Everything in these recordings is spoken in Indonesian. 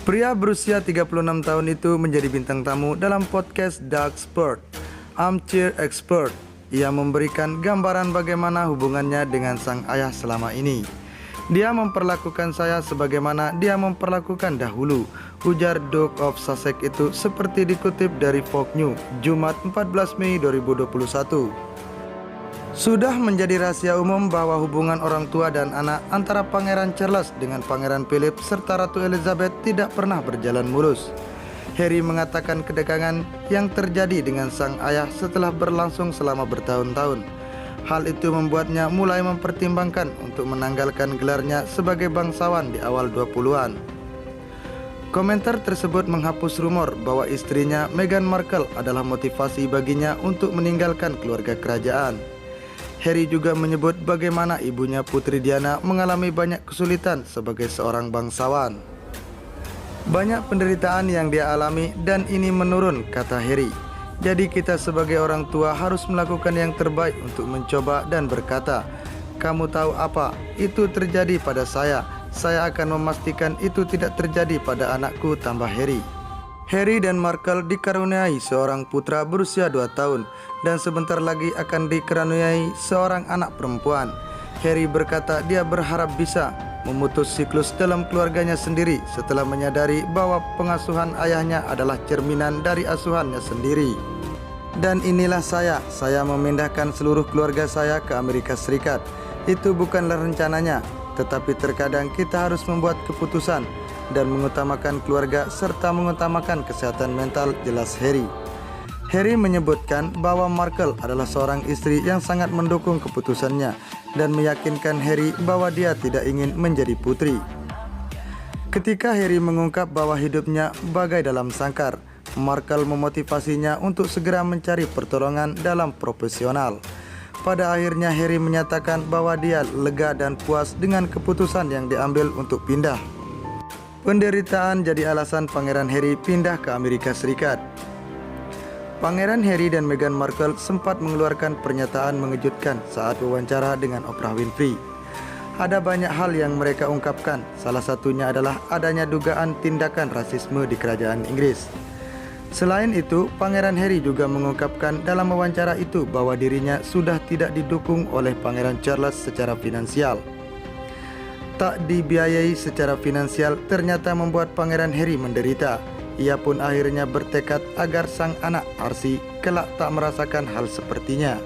Pria berusia 36 tahun itu menjadi bintang tamu dalam podcast Dark Sport, Armchair Expert. Ia memberikan gambaran bagaimana hubungannya dengan sang ayah selama ini. Dia memperlakukan saya sebagaimana dia memperlakukan dahulu, ujar Duke of Sussex itu seperti dikutip dari Fox News, Jumat 14 Mei 2021. Sudah menjadi rahasia umum bahwa hubungan orang tua dan anak antara Pangeran Charles dengan Pangeran Philip serta Ratu Elizabeth tidak pernah berjalan mulus. Harry mengatakan kedekangan yang terjadi dengan sang ayah setelah berlangsung selama bertahun-tahun. Hal itu membuatnya mulai mempertimbangkan untuk menanggalkan gelarnya sebagai bangsawan di awal 20-an. Komentar tersebut menghapus rumor bahwa istrinya Meghan Markle adalah motivasi baginya untuk meninggalkan keluarga kerajaan. Harry juga menyebut bagaimana ibunya Putri Diana mengalami banyak kesulitan sebagai seorang bangsawan. Banyak penderitaan yang dia alami dan ini menurun, kata Harry. Jadi kita sebagai orang tua harus melakukan yang terbaik untuk mencoba dan berkata, kamu tahu apa, itu terjadi pada saya akan memastikan itu tidak terjadi pada anakku, tambah Harry. Harry dan Markle dikaruniai seorang putra berusia 2 tahun dan sebentar lagi akan dikaruniai seorang anak perempuan. Harry berkata dia berharap bisa memutus siklus dalam keluarganya sendiri setelah menyadari bahwa pengasuhan ayahnya adalah cerminan dari asuhannya sendiri. Dan inilah saya memindahkan seluruh keluarga saya ke Amerika Serikat. Itu bukanlah rencananya, tetapi terkadang kita harus membuat keputusan dan mengutamakan keluarga serta mengutamakan kesehatan mental, jelas Harry. Harry menyebutkan bahwa Markle adalah seorang istri yang sangat mendukung keputusannya dan meyakinkan Harry bahwa dia tidak ingin menjadi putri. Ketika Harry mengungkap bahwa hidupnya bagai dalam sangkar, Markle memotivasinya untuk segera mencari pertolongan dalam profesional. Pada akhirnya Harry menyatakan bahwa dia lega dan puas dengan keputusan yang diambil untuk pindah. Penderitaan jadi alasan Pangeran Harry pindah ke Amerika Serikat. Pangeran Harry dan Meghan Markle sempat mengeluarkan pernyataan mengejutkan saat wawancara dengan Oprah Winfrey. Ada banyak hal yang mereka ungkapkan, salah satunya adalah adanya dugaan tindakan rasisme di kerajaan Inggris. Selain itu, Pangeran Harry juga mengungkapkan dalam wawancara itu bahwa dirinya sudah tidak didukung oleh Pangeran Charles secara finansial. Tak dibiayai secara finansial ternyata membuat Pangeran Harry menderita. Ia pun akhirnya bertekad agar sang anak Archie kelak tak merasakan hal sepertinya.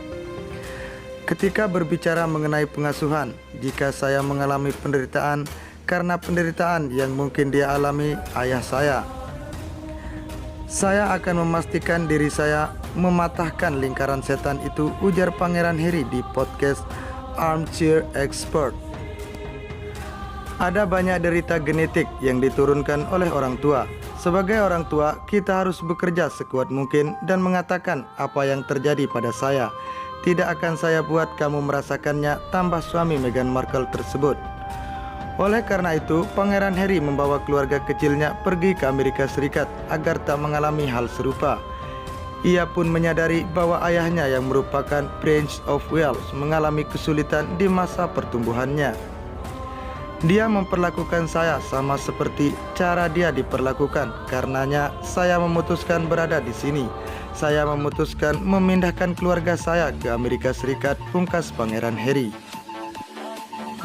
Ketika berbicara mengenai pengasuhan, jika saya mengalami penderitaan karena penderitaan yang mungkin dia alami ayah saya akan memastikan diri saya mematahkan lingkaran setan itu, ujar Pangeran Harry di podcast Armchair Expert. Ada banyak derita genetik yang diturunkan oleh orang tua. Sebagai orang tua, kita harus bekerja sekuat mungkin dan mengatakan apa yang terjadi pada saya. Tidak akan saya buat kamu merasakannya, tambah suami Meghan Markle tersebut. Oleh karena itu, Pangeran Harry membawa keluarga kecilnya pergi ke Amerika Serikat agar tak mengalami hal serupa. Ia pun menyadari bahwa ayahnya yang merupakan Prince of Wales mengalami kesulitan di masa pertumbuhannya. Dia memperlakukan saya sama seperti cara dia diperlakukan. Karenanya saya memutuskan berada di sini. Saya memutuskan memindahkan keluarga saya ke Amerika Serikat, pungkas Pangeran Harry.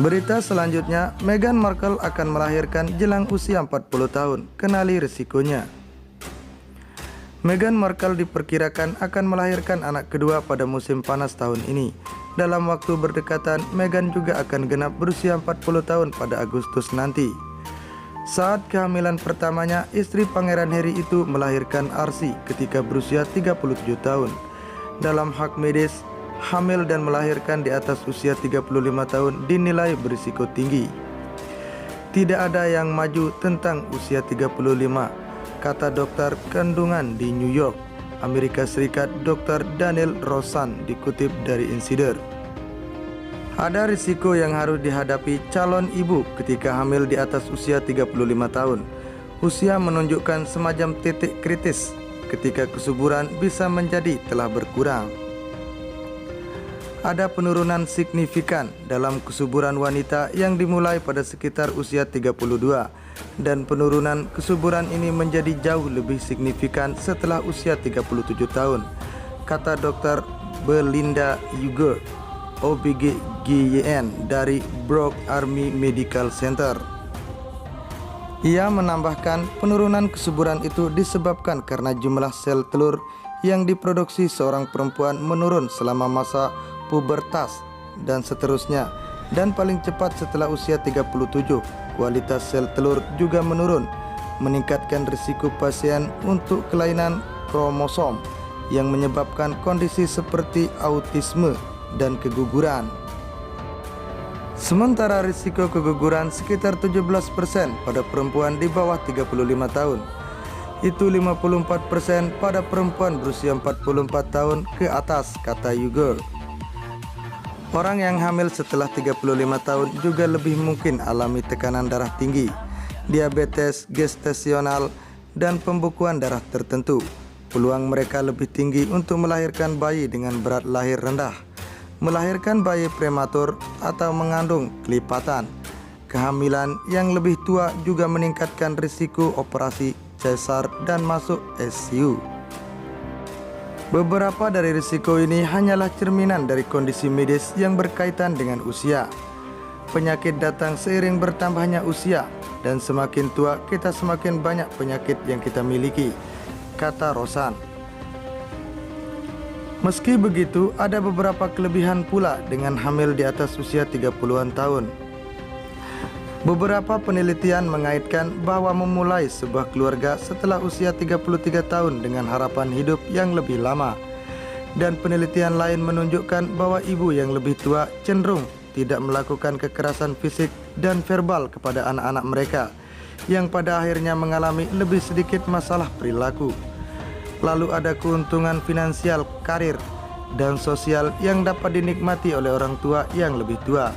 Berita selanjutnya, Meghan Markle akan melahirkan jelang usia 40 tahun. Kenali risikonya. Meghan Markle diperkirakan akan melahirkan anak kedua pada musim panas tahun ini. Dalam waktu berdekatan, Meghan juga akan genap berusia 40 tahun pada Agustus nanti. Saat kehamilan pertamanya, istri Pangeran Harry itu melahirkan Archie ketika berusia 37 tahun. Dalam hak medis, hamil dan melahirkan di atas usia 35 tahun dinilai berisiko tinggi. Tidak ada yang maju tentang usia 35, kata dokter kandungan di New York, Amerika Serikat, Dr. Daniel Rosan, dikutip dari Insider. Ada risiko yang harus dihadapi calon ibu ketika hamil di atas usia 35 tahun. Usia menunjukkan semacam titik kritis ketika kesuburan bisa menjadi telah berkurang. Ada penurunan signifikan dalam kesuburan wanita yang dimulai pada sekitar usia 32 dan penurunan kesuburan ini menjadi jauh lebih signifikan setelah usia 37 tahun, kata Dr. Belinda Yuger, OBGYN dari Brooke Army Medical Center. Ia menambahkan penurunan kesuburan itu disebabkan karena jumlah sel telur yang diproduksi seorang perempuan menurun selama masa pubertas dan seterusnya, dan paling cepat setelah usia 37 kualitas sel telur juga menurun, meningkatkan risiko pasien untuk kelainan kromosom yang menyebabkan kondisi seperti autisme dan keguguran. Sementara risiko keguguran sekitar 17% pada perempuan di bawah 35 tahun. Itu 54% pada perempuan berusia 44 tahun ke atas, kata Yuger. Orang yang hamil setelah 35 tahun juga lebih mungkin alami tekanan darah tinggi, diabetes gestasional, dan pembekuan darah tertentu. Peluang mereka lebih tinggi untuk melahirkan bayi dengan berat lahir rendah, melahirkan bayi prematur, atau mengandung kelipatan. Kehamilan yang lebih tua juga meningkatkan risiko operasi sesar dan masuk ICU. Beberapa dari risiko ini hanyalah cerminan dari kondisi medis yang berkaitan dengan usia. Penyakit datang seiring bertambahnya usia, dan semakin tua kita semakin banyak penyakit yang kita miliki, kata Rosan. Meski begitu, ada beberapa kelebihan pula dengan hamil di atas usia 30-an tahun. Beberapa penelitian mengaitkan bahwa memulai sebuah keluarga setelah usia 33 tahun dengan harapan hidup yang lebih lama. Dan penelitian lain menunjukkan bahwa ibu yang lebih tua cenderung tidak melakukan kekerasan fisik dan verbal kepada anak-anak mereka, yang pada akhirnya mengalami lebih sedikit masalah perilaku. Lalu ada keuntungan finansial, karir, dan sosial yang dapat dinikmati oleh orang tua yang lebih tua.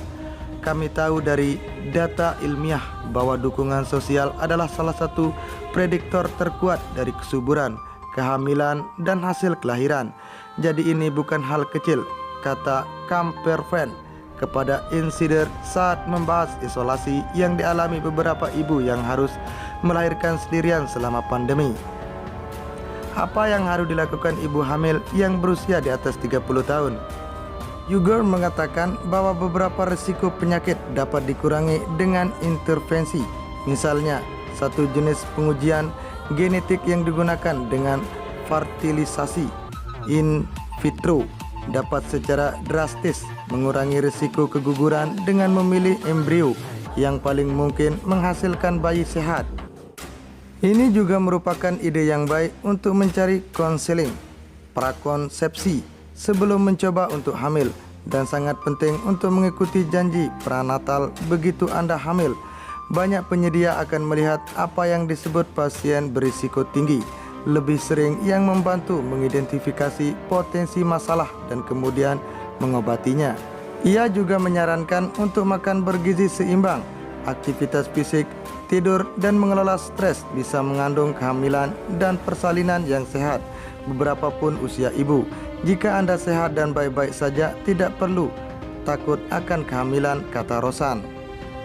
Kami tahu dari data ilmiah bahwa dukungan sosial adalah salah satu prediktor terkuat dari kesuburan, kehamilan, dan hasil kelahiran. Jadi ini bukan hal kecil, kata Kamperven kepada Insider saat membahas isolasi yang dialami beberapa ibu yang harus melahirkan sendirian selama pandemi. Apa yang harus dilakukan ibu hamil yang berusia di atas 30 tahun? Yuger mengatakan bahwa beberapa risiko penyakit dapat dikurangi dengan intervensi. Misalnya, satu jenis pengujian genetik yang digunakan dengan fertilisasi in vitro dapat secara drastis mengurangi risiko keguguran dengan memilih embrio yang paling mungkin menghasilkan bayi sehat. Ini juga merupakan ide yang baik untuk mencari konseling prakonsepsi sebelum mencoba untuk hamil, dan sangat penting untuk mengikuti janji pranatal begitu Anda hamil. Banyak penyedia akan melihat apa yang disebut pasien berisiko tinggi lebih sering, yang membantu mengidentifikasi potensi masalah dan kemudian mengobatinya. Ia juga menyarankan untuk makan bergizi seimbang, aktivitas fisik, tidur, dan mengelola stres bisa mengandung kehamilan dan persalinan yang sehat, beberapa pun usia ibu. Jika Anda sehat dan baik-baik saja, tidak perlu takut akan kehamilan, kata Rosan.